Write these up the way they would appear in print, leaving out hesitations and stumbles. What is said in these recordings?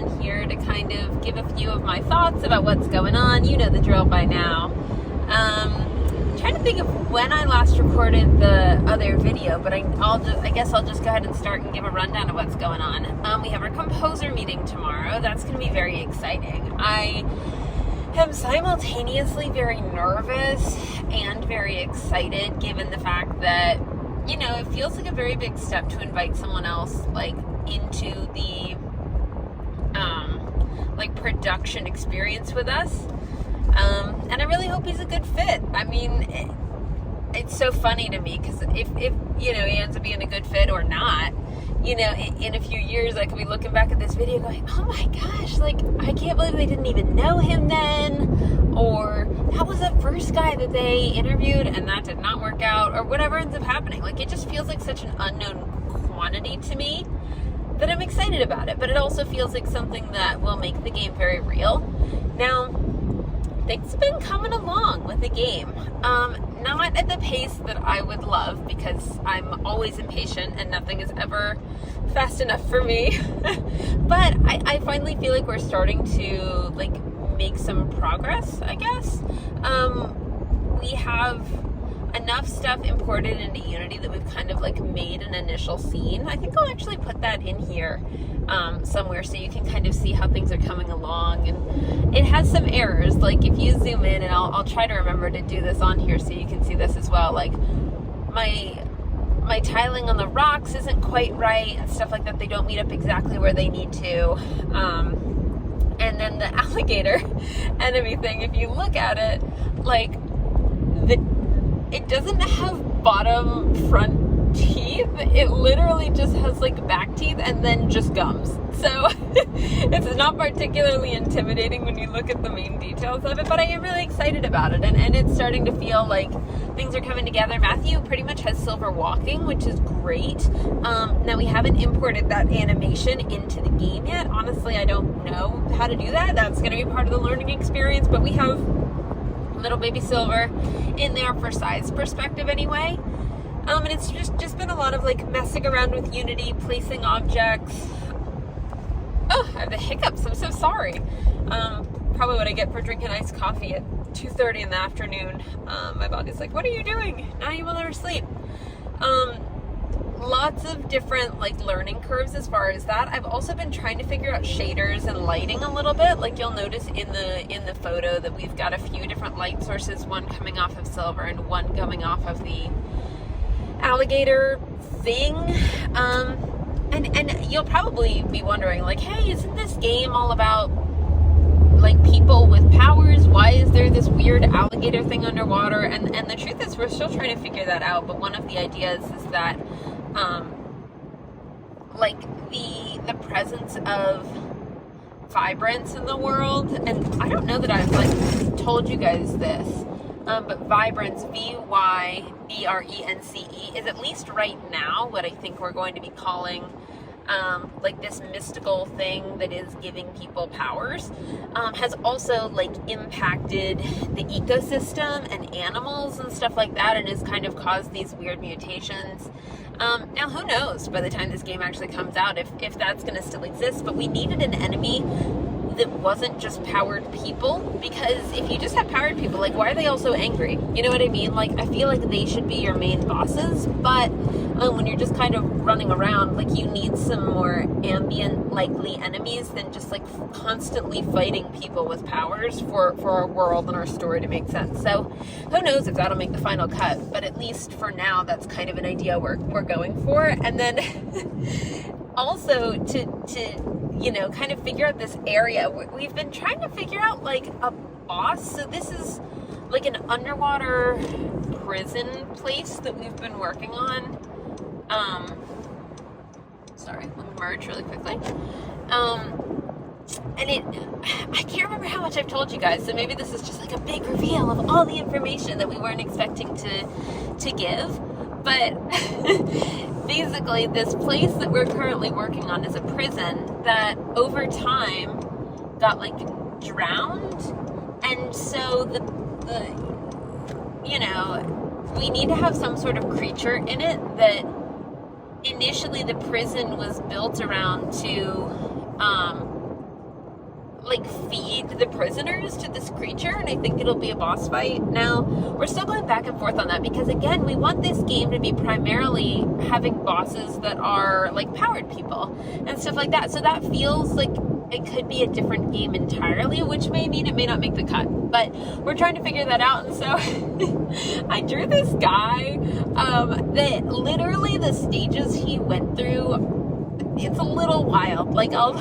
on here to kind of give a few of my thoughts about what's going on. You know the drill by now. Trying to think of when I last recorded the other video, but I guess I'll just go ahead and start and give a rundown of what's going on. We have our composer meeting tomorrow. That's going to be very exciting. I am simultaneously very nervous and very excited, given the fact that, you know, it feels like a very big step to invite someone else like into the like production experience with us. And I really hope he's a good fit. I mean, it's so funny to me because if you know, he ends up being a good fit or not, you know, in a few years I could be looking back at this video going, oh my gosh, like, I can't believe they didn't even know him then, or that was the first guy that they interviewed and that did not work out, or whatever ends up happening. Like, it just feels like such an unknown quantity to me that I'm excited about it, but it also feels like something that will make the game very real. Now, things have been coming along with the game. Not at the pace that I would love, because I'm always impatient and nothing is ever fast enough for me. But I finally feel like we're starting to like make some progress, I guess. We have enough stuff imported into Unity that we've kind of like made an initial scene. I think I'll actually put that in here somewhere so you can kind of see how things are coming along. And it has some errors, like if you zoom in, and I'll try to remember to do this on here so you can see this as well, like my tiling on the rocks isn't quite right and stuff like that. They don't meet up exactly where they need to. And then the alligator enemy thing, if you look at it, like it doesn't have bottom front teeth. It literally just has like back teeth and then just gums. So it's not particularly intimidating when you look at the main details of it, but I am really excited about it, and it's starting to feel like things are coming together. Matthew pretty much has silver walking, which is great. Now we haven't imported that animation into the game yet. Honestly, I don't know how to do that. That's going to be part of the learning experience, but we have little baby Silver in there for size perspective anyway. And it's just been a lot of like messing around with Unity, placing objects. Oh, I have the hiccups. I'm so sorry. Probably what I get for drinking iced coffee at 2:30 in the afternoon. My body's like, what are you doing? Now you will never sleep. Lots of different like learning curves as far as that. I've also been trying to figure out shaders and lighting a little bit. Like you'll notice in the photo that we've got a few different light sources, one coming off of Silver and one coming off of the alligator thing. And you'll probably be wondering, like, hey, isn't this game all about like people with powers? Why is there this weird alligator thing underwater? And the truth is, we're still trying to figure that out. But one of the ideas is that like the presence of vibrance in the world, and I don't know that I've like told you guys this, but vibrance, Vibrence, is at least right now what I think we're going to be calling like this mystical thing that is giving people powers, has also like impacted the ecosystem and animals and stuff like that, and has kind of caused these weird mutations. Now who knows by the time this game actually comes out if that's going to still exist, but we needed an enemy that wasn't just powered people, because if you just have powered people, like, why are they all so angry? You know what I mean? Like, I feel like they should be your main bosses, but when you're just kind of running around, like, you need some more ambient, likely enemies than just like constantly fighting people with powers for our world and our story to make sense. So who knows if that'll make the final cut, but at least for now, that's kind of an idea we're going for. And then also to you know, kind of figure out this area. We've been trying to figure out like a boss. So this is like an underwater prison place that we've been working on. Sorry, let me merge really quickly. And I can't remember how much I've told you guys, so maybe this is just like a big reveal of all the information that we weren't expecting to give. But basically, this place that we're currently working on is a prison that over time got like drowned, and so the you know, we need to have some sort of creature in it that initially the prison was built around to like feed the prisoners to this creature, and I think it'll be a boss fight. Now, we're still going back and forth on that because, again, we want this game to be primarily having bosses that are like powered people and stuff like that. So that feels like it could be a different game entirely, which may mean it may not make the cut, but we're trying to figure that out. And so I drew this guy that literally the stages he went through, it's a little wild. Like I'll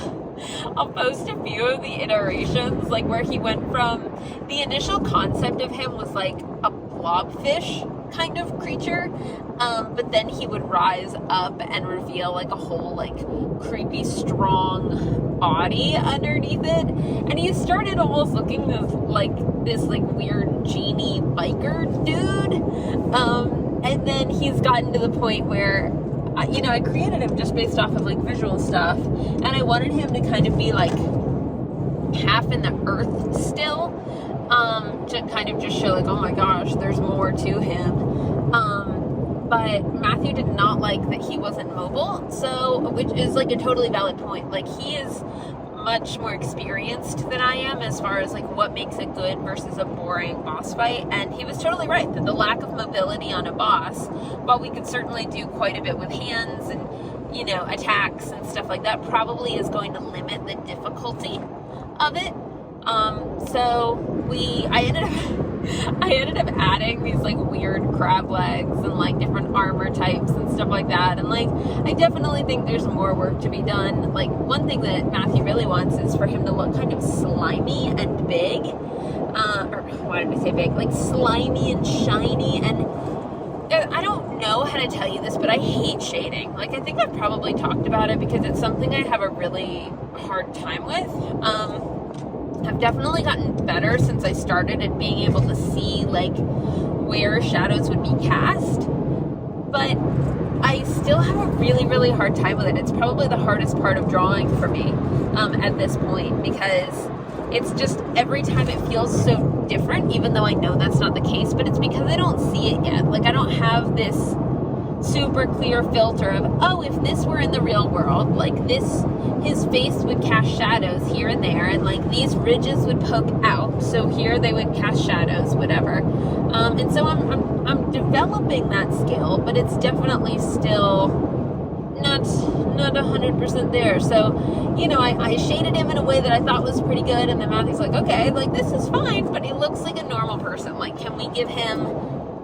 post a few of the iterations, like where he went from, the initial concept of him was like a blobfish kind of creature, but then he would rise up and reveal like a whole like creepy strong body underneath it, and he started almost looking like this weird genie biker dude, and then he's gotten to the point where I created him just based off of like visual stuff, and I wanted him to kind of be like half in the earth still, to kind of just show like, oh my gosh, there's more to him. But Matthew did not like that he wasn't mobile, so, which is like a totally valid point. Like, he is much more experienced than I am as far as like what makes a good versus a boring boss fight, and he was totally right that the lack of mobility on a boss, while we could certainly do quite a bit with hands and attacks and stuff like that, probably is going to limit the difficulty of it. So I ended up adding these like weird crab legs and like different armor types and stuff like that, and like I definitely think there's more work to be done. Like, one thing that Matthew really wants is for him to look kind of slimy and big, or why did I say big? Like slimy and shiny, and I don't know how to tell you this, but I hate shading. Like, I think I've probably talked about it because it's something I have a really hard time with. I've definitely gotten better since I started at being able to see like where shadows would be cast, but I still have a really, really hard time with it. It's probably the hardest part of drawing for me at this point, because it's just every time it feels so different, even though I know that's not the case, but it's because I don't see it yet. Like, I don't have this super clear filter of, oh, if this were in the real world, like this, his face would cast shadows here and there, and like these ridges would poke out, so here they would cast shadows, whatever. And so I'm developing that skill, but it's definitely still not 100% there. So, I shaded him in a way that I thought was pretty good, and then Matthew's like, okay, like this is fine, but he looks like a normal person. Like, can we give him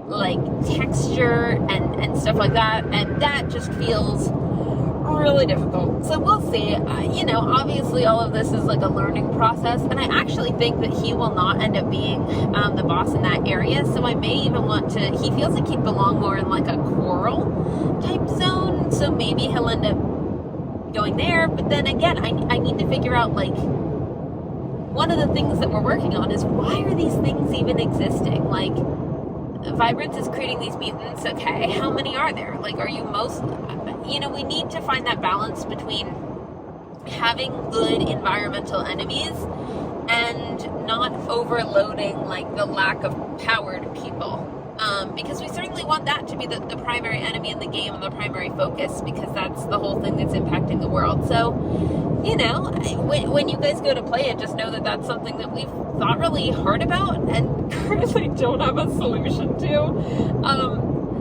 like texture and stuff like that? And that just feels really difficult. So we'll see. Obviously all of this is like a learning process, and I actually think that he will not end up being the boss in that area. So I may even want to, he feels like he'd belong more in like a coral type zone, so maybe he'll end up going there. But then again, I need to figure out, like, one of the things that we're working on is, why are these things even existing? Like, Vibrance is creating these mutants, okay, how many are there? Like, are you most, we need to find that balance between having good environmental enemies and not overloading, like, the lack of powered people. Because we certainly want that to be the primary enemy in the game and the primary focus, because that's the whole thing that's impacting the world. So, when you guys go to play it, just know that that's something that we've thought really hard about and currently don't have a solution to.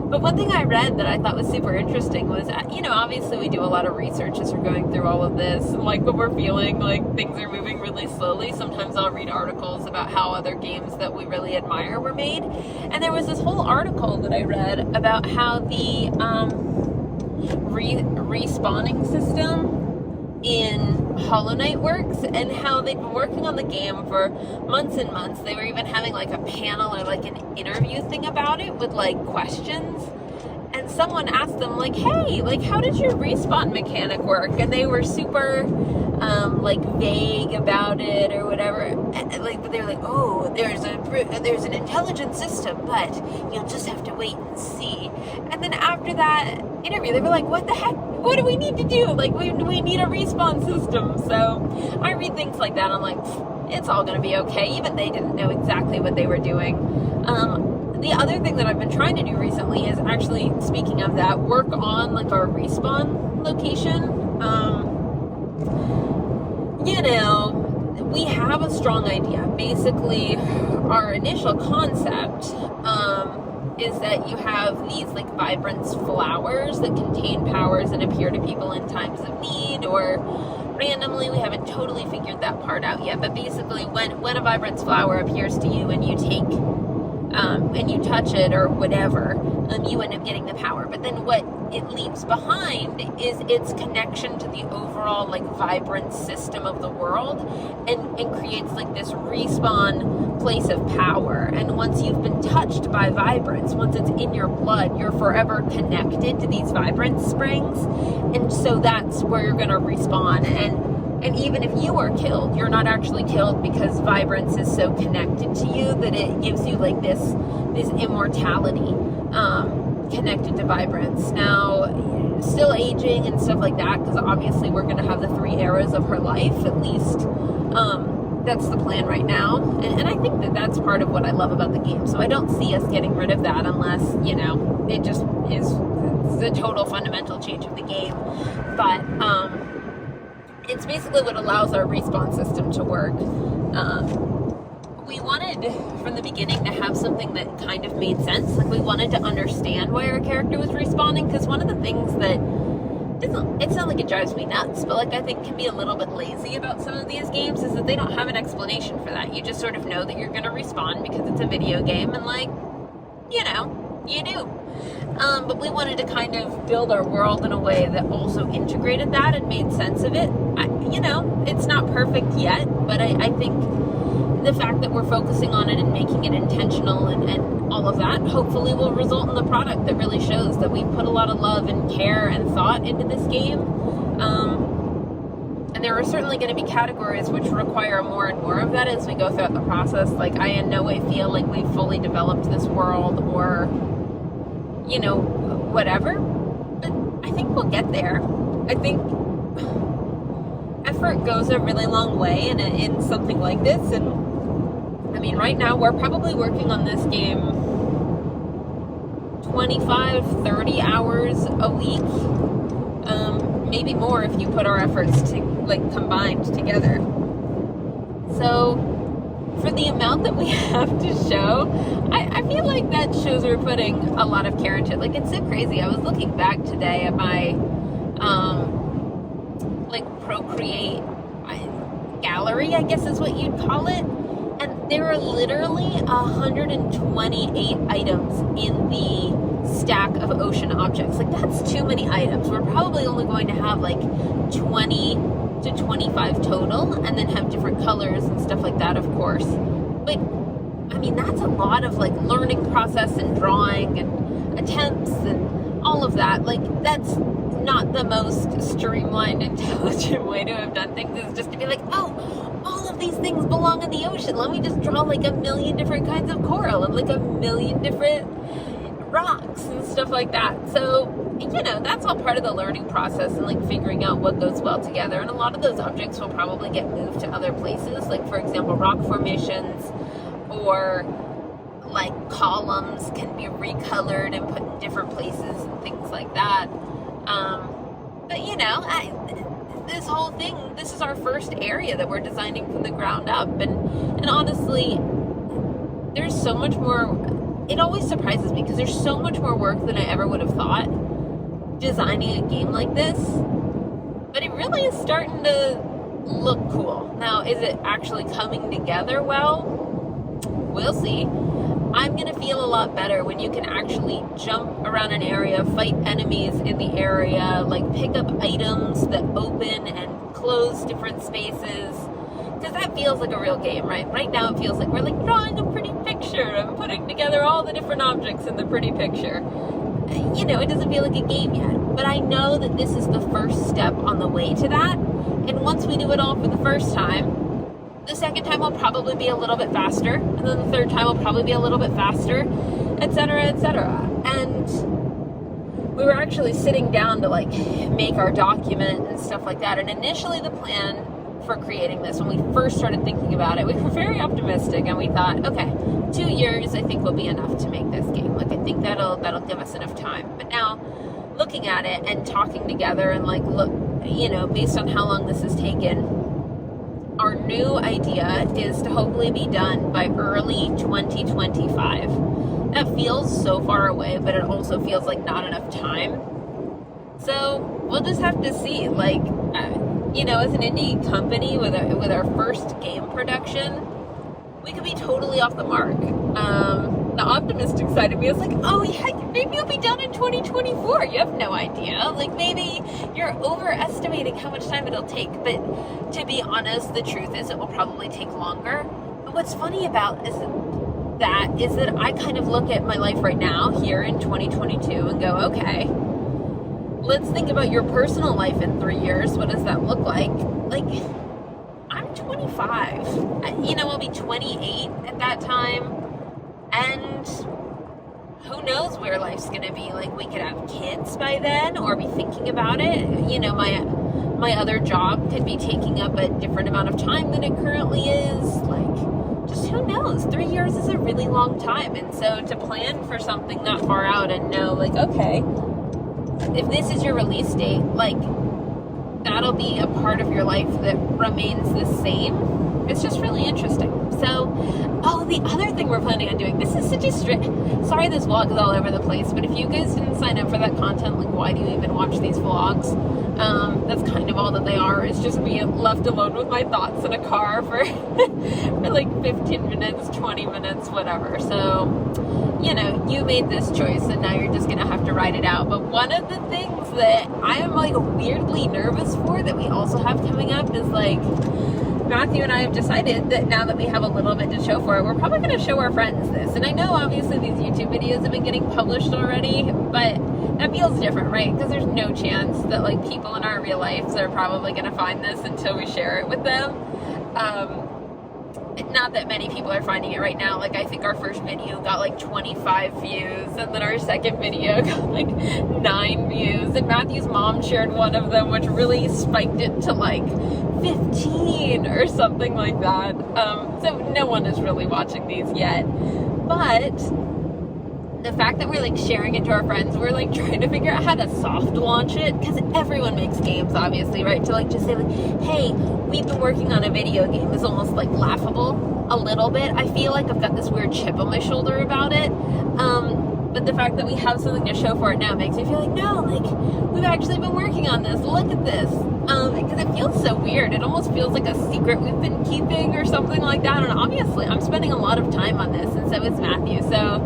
But one thing I read that I thought was super interesting was, obviously we do a lot of research as we're going through all of this, and like when we're feeling like things are moving really slowly, sometimes I'll read articles about how other games that we really admire were made. And there was this whole article that I read about how the respawning system in Hollow Knight works, and how they've been working on the game for months and months. They were even having like a panel or like an interview thing about it with like questions, and someone asked them like, hey, like, how did your respawn mechanic work? And they were super like vague about it or whatever, and like, but they're like, oh, there's an intelligent system, but you'll just have to wait and see. And then after that interview, they were like, what the heck, what do we need to do? Like, we need a respawn system. So I read things like that, I'm like, it's all gonna be okay. Even they didn't know exactly what they were doing. The other thing that I've been trying to do recently is actually, speaking of that, work on like our respawn location. we have a strong idea. Basically, our initial concept is that you have these like vibrance flowers that contain powers and appear to people in times of need or randomly. We haven't totally figured that part out yet, but basically when a vibrance flower appears to you and you take and you touch it or whatever, you end up getting the power. But then what it leaves behind is its connection to the overall like vibrant system of the world, and creates like this respawn place of power. And once you've been touched by vibrance, once it's in your blood, you're forever connected to these vibrance springs, and so that's where you're going to respawn. And even if you are killed, you're not actually killed, because vibrance is so connected to you that it gives you like this immortality connected to vibrance. Now, still aging and stuff like that, because obviously we're going to have the 3 eras of her life at least. That's the plan right now, and I think that that's part of what I love about the game. So I don't see us getting rid of that unless, you know, it just is the total fundamental change of the game. But it's basically what allows our respawn system to work. We wanted from the beginning to have something that kind of made sense. Like, we wanted to understand why our character was respawning, because one of the things that it's not like it drives me nuts, but like I think can be a little bit lazy about some of these games is that they don't have an explanation for that. You just sort of know that you're going to respawn because it's a video game, and like, you know, you do. But we wanted to kind of build our world in a way that also integrated that and made sense of it. You know, it's not perfect yet, but I think the fact that we're focusing on it and making it intentional and all of that hopefully will result in the product that really shows that we've put a lot of love and care and thought into this game. And there are certainly going to be categories which require more and more of that as we go throughout the process. Like, I in no way feel like we've fully developed this world or, you know, whatever, but I think we'll get there. I think effort goes a really long way in something like this, and I mean, right now we're probably working on this game 25, 30 hours a week, maybe more if you put our efforts to like combined together. So for the amount that we have to show, I feel like that shows we're putting a lot of care into it. Like, it's so crazy. I was looking back today at my like Procreate gallery, I guess is what you'd call it, and there are literally 128 items in the stack of ocean objects. Like, that's too many items. We're probably only going to have like 20 to 25 total, and then have different colors and stuff like that, of course. But I mean, that's a lot of like learning process and drawing and attempts and all of that. Like, that's not the most streamlined, intelligent way to have done things, is just to be like, oh, all of these things belong in the ocean. Let me just draw like a million different kinds of coral and like a million different rocks and stuff like that. So, you know, that's all part of the learning process and like figuring out what goes well together. And a lot of those objects will probably get moved to other places, like, for example, rock formations, or like columns can be recolored and put in different places and things like that. But you know, this whole thing, this is our first area that we're designing from the ground up, and honestly, there's so much more. It always surprises me because there's so much more work than I ever would have thought designing a game like this, but it really is starting to look cool. Now, is it actually coming together well? We'll see. I'm going to feel a lot better when you can actually jump around an area, fight enemies in the area, like pick up items that open and close different spaces, because that feels like a real game, right? Right now it feels like we're like drawing a pretty picture and putting together all the different objects in the pretty picture. You know, it doesn't feel like a game yet, but I know that this is the first step on the way to that, and once we do it all for the first time, the second time will probably be a little bit faster, and then the third time will probably be a little bit faster, etc., etc. And we were actually sitting down to like make our document and stuff like that, and initially the plan for creating this, when we first started thinking about it, we were very optimistic, and we thought, okay, 2 years I think will be enough to make this game. Like, I think that'll give us enough time. But now, looking at it and talking together and like, look, you know, based on how long this has taken, our new idea is to hopefully be done by early 2025. That feels so far away, but it also feels like not enough time. So we'll just have to see. Like, as an indie company with our first game production, we could be totally off the mark. The optimistic side of me is like, oh yeah, maybe you'll be done in 2024. You have no idea. Like, maybe you're overestimating how much time it'll take. But to be honest, the truth is it will probably take longer. But what's funny about is that I kind of look at my life right now here in 2022 and go, okay, let's think about your personal life in 3 years. What does that look like? Like, I'm 25. I'll be 28 at that time. And who knows where life's going to be. Like, we could have kids by then or be thinking about it. My other job could be taking up a different amount of time than it currently is. Like, just who knows? 3 years is a really long time. And so to plan for something that far out and know, like, okay, if this is your release date, like, that'll be a part of your life that remains the same. It's just really interesting. So, the other thing we're planning on doing, this is such a sorry this vlog is all over the place, but if you guys didn't sign up for that content, like, why do you even watch these vlogs? That's kind of all that they are. It's just me left alone with my thoughts in a car for like 15 minutes, 20 minutes, whatever. So, you made this choice and now you're just gonna have to ride it out. But one of the things that I am, like, weirdly nervous for that we also have coming up is, like, Matthew and I have decided that now that we have a little bit to show for it, we're probably going to show our friends this. And I know obviously these YouTube videos have been getting published already, but that feels different, right? Because there's no chance that, like, people in our real lives are probably going to find this until we share it with them. Not that many people are finding it right now. Like, I think our first video got like 25 views, and then our second video got like 9 views, and Matthew's mom shared one of them, which really spiked it to like 15 or something like that. So no one is really watching these yet, but the fact that we're, like, sharing it to our friends, we're, like, trying to figure out how to soft launch it, because everyone makes games, obviously, right? To, like, just say, like, hey, we've been working on a video game is almost, like, laughable a little bit. I feel like I've got this weird chip on my shoulder about it. But the fact that we have something to show for it now makes me feel like, no, like, we've actually been working on this. Look at this. Because it feels so weird. It almost feels like a secret we've been keeping or something like that. And obviously, I'm spending a lot of time on this, and so is Matthew. So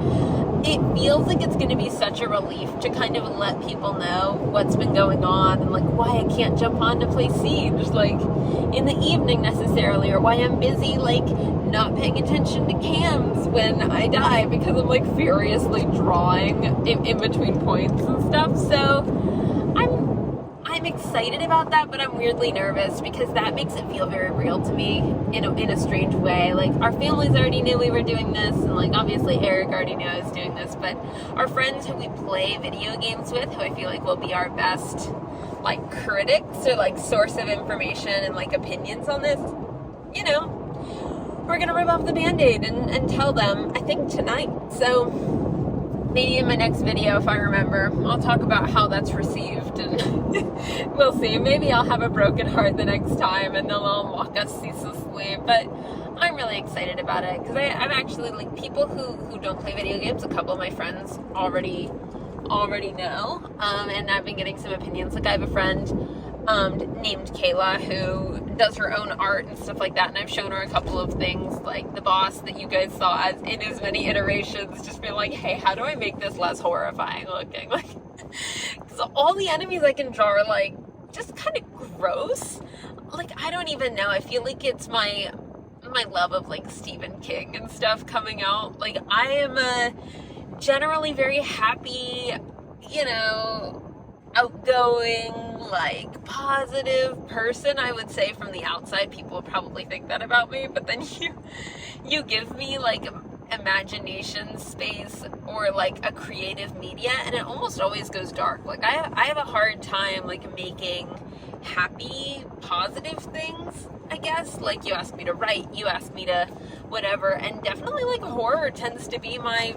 it feels like it's going to be such a relief to kind of let people know what's been going on and, like, why I can't jump on to play Siege, like, in the evening necessarily, or why I'm busy, like, not paying attention to cams when I die because I'm, like, furiously drawing in between points and stuff. So I'm excited about that, but I'm weirdly nervous because that makes it feel very real to me in a strange way. Like, our families already knew we were doing this, and, like, obviously Eric already knew I was doing this, but our friends who we play video games with, who I feel like will be our best, like, critics or, like, source of information and, like, opinions on this, we're gonna rip off the Band-Aid and tell them, I think tonight. So maybe in my next video, if I remember, I'll talk about how that's received, and we'll see. Maybe I'll have a broken heart the next time and they'll all mock us ceaselessly, but I'm really excited about it because I'm actually, like, people who don't play video games, a couple of my friends already know, and I've been getting some opinions. Like, I have a friend named Kayla who does her own art and stuff like that, and I've shown her a couple of things, like the boss that you guys saw in as many iterations, just being like, hey, how do I make this less horrifying looking? Like, because all the enemies I can draw are, like, just kind of gross. Like, I don't even know. I feel like it's my love of, like, Stephen King and stuff coming out. Like, I am a generally very happy, outgoing, like, positive person. I would say from the outside, people would probably think that about me, but then you give me, like, imagination space or, like, a creative media, and it almost always goes dark. Like, I have a hard time, like, making happy, positive things, I guess. Like, you ask me to write, you ask me to whatever, and definitely, like, horror tends to be my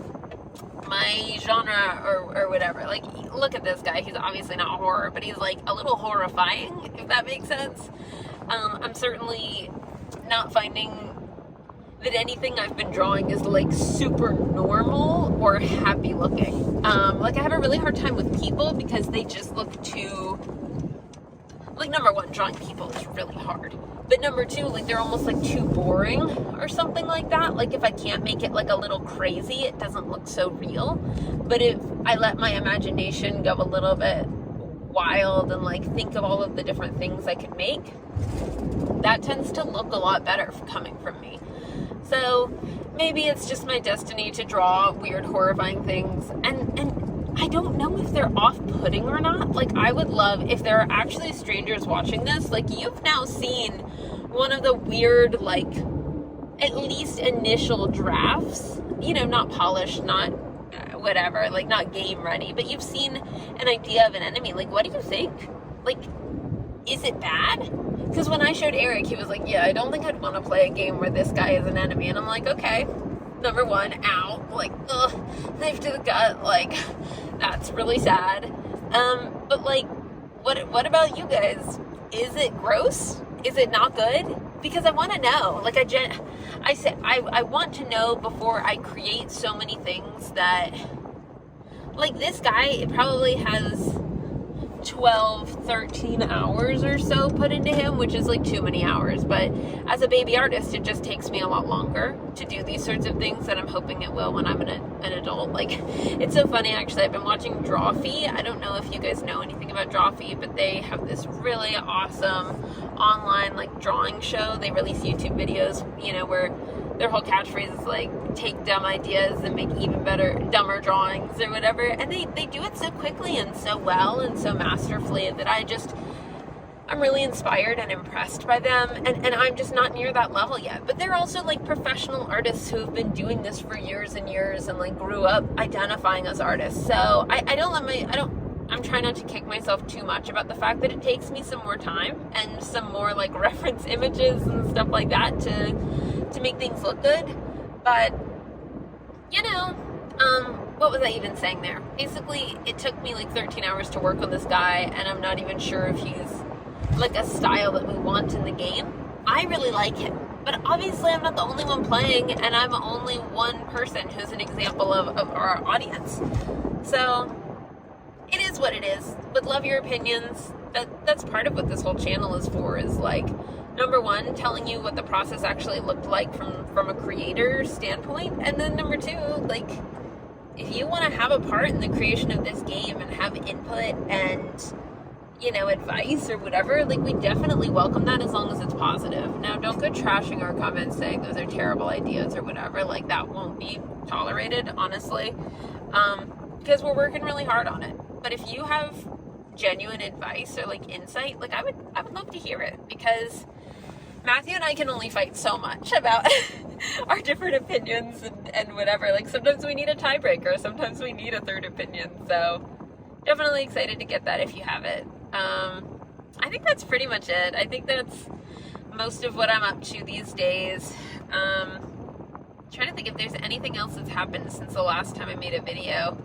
genre or whatever. Like, look at this guy. He's obviously not horror, but he's, like, a little horrifying, if that makes sense. I'm certainly not finding that anything I've been drawing is like super normal or happy looking. Like I have a really hard time with people because they just look too, like, number one, drawing people is really hard. But number two, like, they're almost like too boring or something like that. Like if I can't make it like a little crazy, it doesn't look so real. But if I let my imagination go a little bit wild and like think of all of the different things I could make, that tends to look a lot better coming from me. So maybe it's just my destiny to draw weird, horrifying things. And I don't know if they're off-putting or not. Like, I would love, if there are actually strangers watching this, like, you've now seen one of the weird, like, at least initial drafts. You know, not polished, not whatever, like, not game ready. But you've seen an idea of an enemy. Like, what do you think? Like, is it bad? Because when I showed Eric, he was like, yeah, I don't think I'd want to play a game where this guy is an enemy. And I'm like, okay, number one, ow, like, ugh, knife to the gut, like, that's really sad. But like, what about you guys? Is it gross? Is it not good? Because I want to know. Like, I want to know before I create so many things that, like, this guy, it probably has 12, 13 hours or so put into him, which is like too many hours. But as a baby artist, it just takes me a lot longer to do these sorts of things that I'm hoping it will when I'm an adult. Like, it's so funny, actually. I've been watching Drawfee. I don't know if you guys know anything about Drawfee, but they have this really awesome online, like, drawing show. They release YouTube videos, you know, where their whole catchphrase is like, take dumb ideas and make even better, dumber drawings or whatever. And they do it so quickly and so well and so masterfully that I'm really inspired and impressed by them. And I'm just not near that level yet. But they're also like professional artists who've been doing this for years and years and like grew up identifying as artists. So I'm trying not to kick myself too much about the fact that it takes me some more time and some more like reference images and stuff like that to make things look good. But, you know, what was I even saying there? Basically, it took me like 13 hours to work on this guy, and I'm not even sure if he's like a style that we want in the game. I really like him, but obviously I'm not the only one playing, and I'm only one person who's an example of our audience. So it is what it is. Would love your opinions. That's part of what this whole channel is for, is like, number one, telling you what the process actually looked like from a creator standpoint. And then number two, like, if you want to have a part in the creation of this game and have input and, you know, advice or whatever, like, we definitely welcome that as long as it's positive. Now, don't go trashing our comments saying those are terrible ideas or whatever. Like, that won't be tolerated, honestly, because we're working really hard on it. But if you have genuine advice or like insight, like, I would love to hear it, because Matthew and I can only fight so much about our different opinions and whatever. Like, sometimes we need a tiebreaker, sometimes we need a third opinion. So definitely excited to get that if you have it. I think that's pretty much it. I think that's most of what I'm up to these days. Trying to think if there's anything else that's happened since the last time I made a video.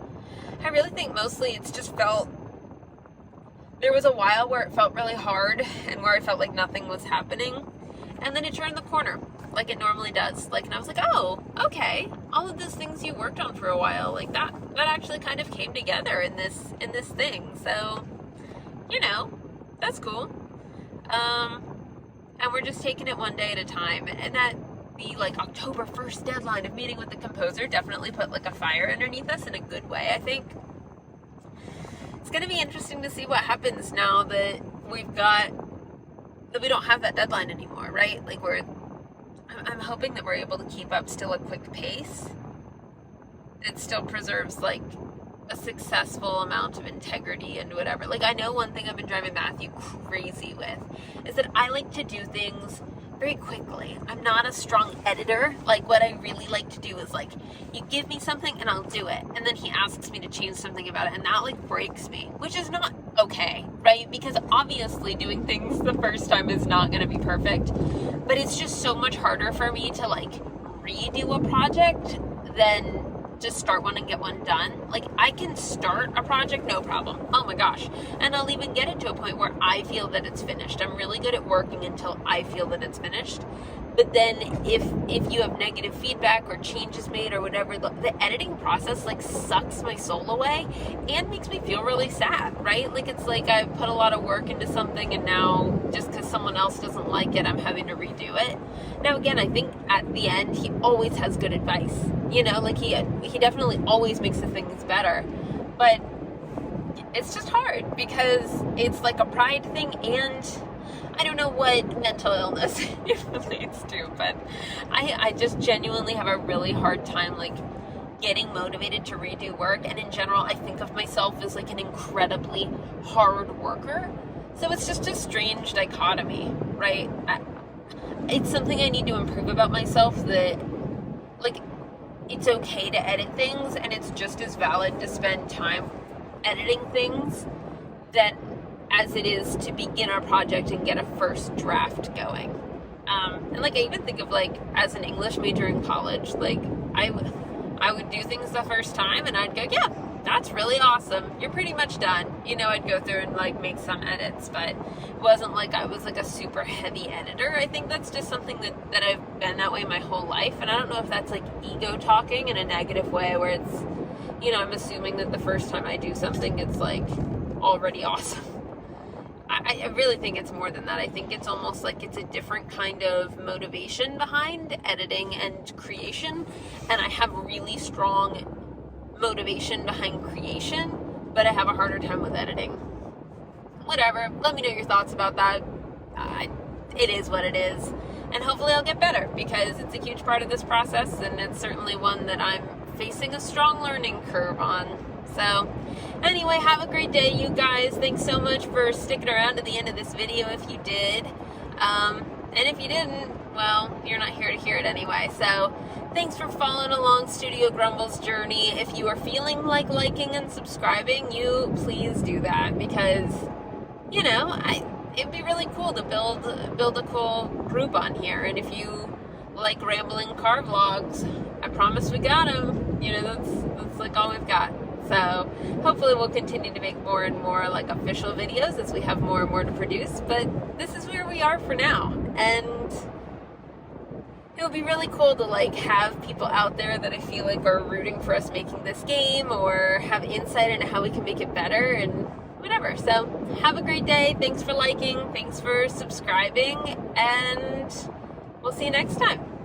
I really think mostly it's just there was a while where it felt really hard and where I felt like nothing was happening. And then it turned the corner, like it normally does. Like, and I was like, oh, okay. All of those things you worked on for a while, like that actually kind of came together in this thing. So, you know, that's cool. And we're just taking it one day at a time. And that the like October 1st deadline of meeting with the composer definitely put like a fire underneath us in a good way, I think. It's going to be interesting to see what happens now that we don't have that deadline anymore, right? Like, I'm hoping that we're able to keep up still a quick pace. It still preserves like a successful amount of integrity and whatever. Like, I know one thing I've been driving Matthew crazy with is that I like to do things very quickly. I'm not a strong editor. Like, what I really like to do is, like, you give me something and I'll do it, and then he asks me to change something about it, and that like breaks me, which is not okay, right? Because obviously doing things the first time is not going to be perfect, but it's just so much harder for me to like redo a project than just start one and get one done. Like, I can start a project, no problem. Oh my gosh. And I'll even get it to a point where I feel that it's finished. I'm really good at working until I feel that it's finished. But then if you have negative feedback or changes made or whatever, the editing process like sucks my soul away and makes me feel really sad, right? Like, it's like I put a lot of work into something and now just because someone else doesn't like it, I'm having to redo it. Now, again, I think at the end, he always has good advice. You know, like he definitely always makes the things better. But it's just hard because it's like a pride thing, and I don't know what mental illness it relates to, but I just genuinely have a really hard time like getting motivated to redo work. And in general, I think of myself as like an incredibly hard worker. So it's just a strange dichotomy, right? It's something I need to improve about myself, that like it's okay to edit things, and it's just as valid to spend time editing things that as it is to begin our project and get a first draft going. And like I even think of like as an English major in college, like I would do things the first time and I'd go, yeah, that's really awesome, you're pretty much done. You know, I'd go through and like make some edits, but it wasn't like I was like a super heavy editor. I think that's just something that I've been that way my whole life, and I don't know if that's like ego talking in a negative way where it's, you know, I'm assuming that the first time I do something it's like already awesome. I really think it's more than that. I think it's almost like it's a different kind of motivation behind editing and creation, and I have really strong motivation behind creation, but I have a harder time with editing. Whatever, let me know your thoughts about that. It is what it is, and hopefully I'll get better, because it's a huge part of this process, and it's certainly one that I'm facing a strong learning curve on. So anyway, have a great day, you guys. Thanks so much for sticking around to the end of this video if you did. And if you didn't, well, you're not here to hear it anyway. So thanks for following along Studio Grumble's journey. If you are feeling like liking and subscribing, you please do that, because, you know, it'd be really cool to build a cool group on here. And if you like rambling car vlogs, I promise we got them. You know, that's like all we've got. So hopefully we'll continue to make more and more like official videos as we have more and more to produce, but this is where we are for now. And it would be really cool to like have people out there that I feel like are rooting for us making this game, or have insight into how we can make it better and whatever. So have a great day. Thanks for liking, thanks for subscribing, and we'll see you next time.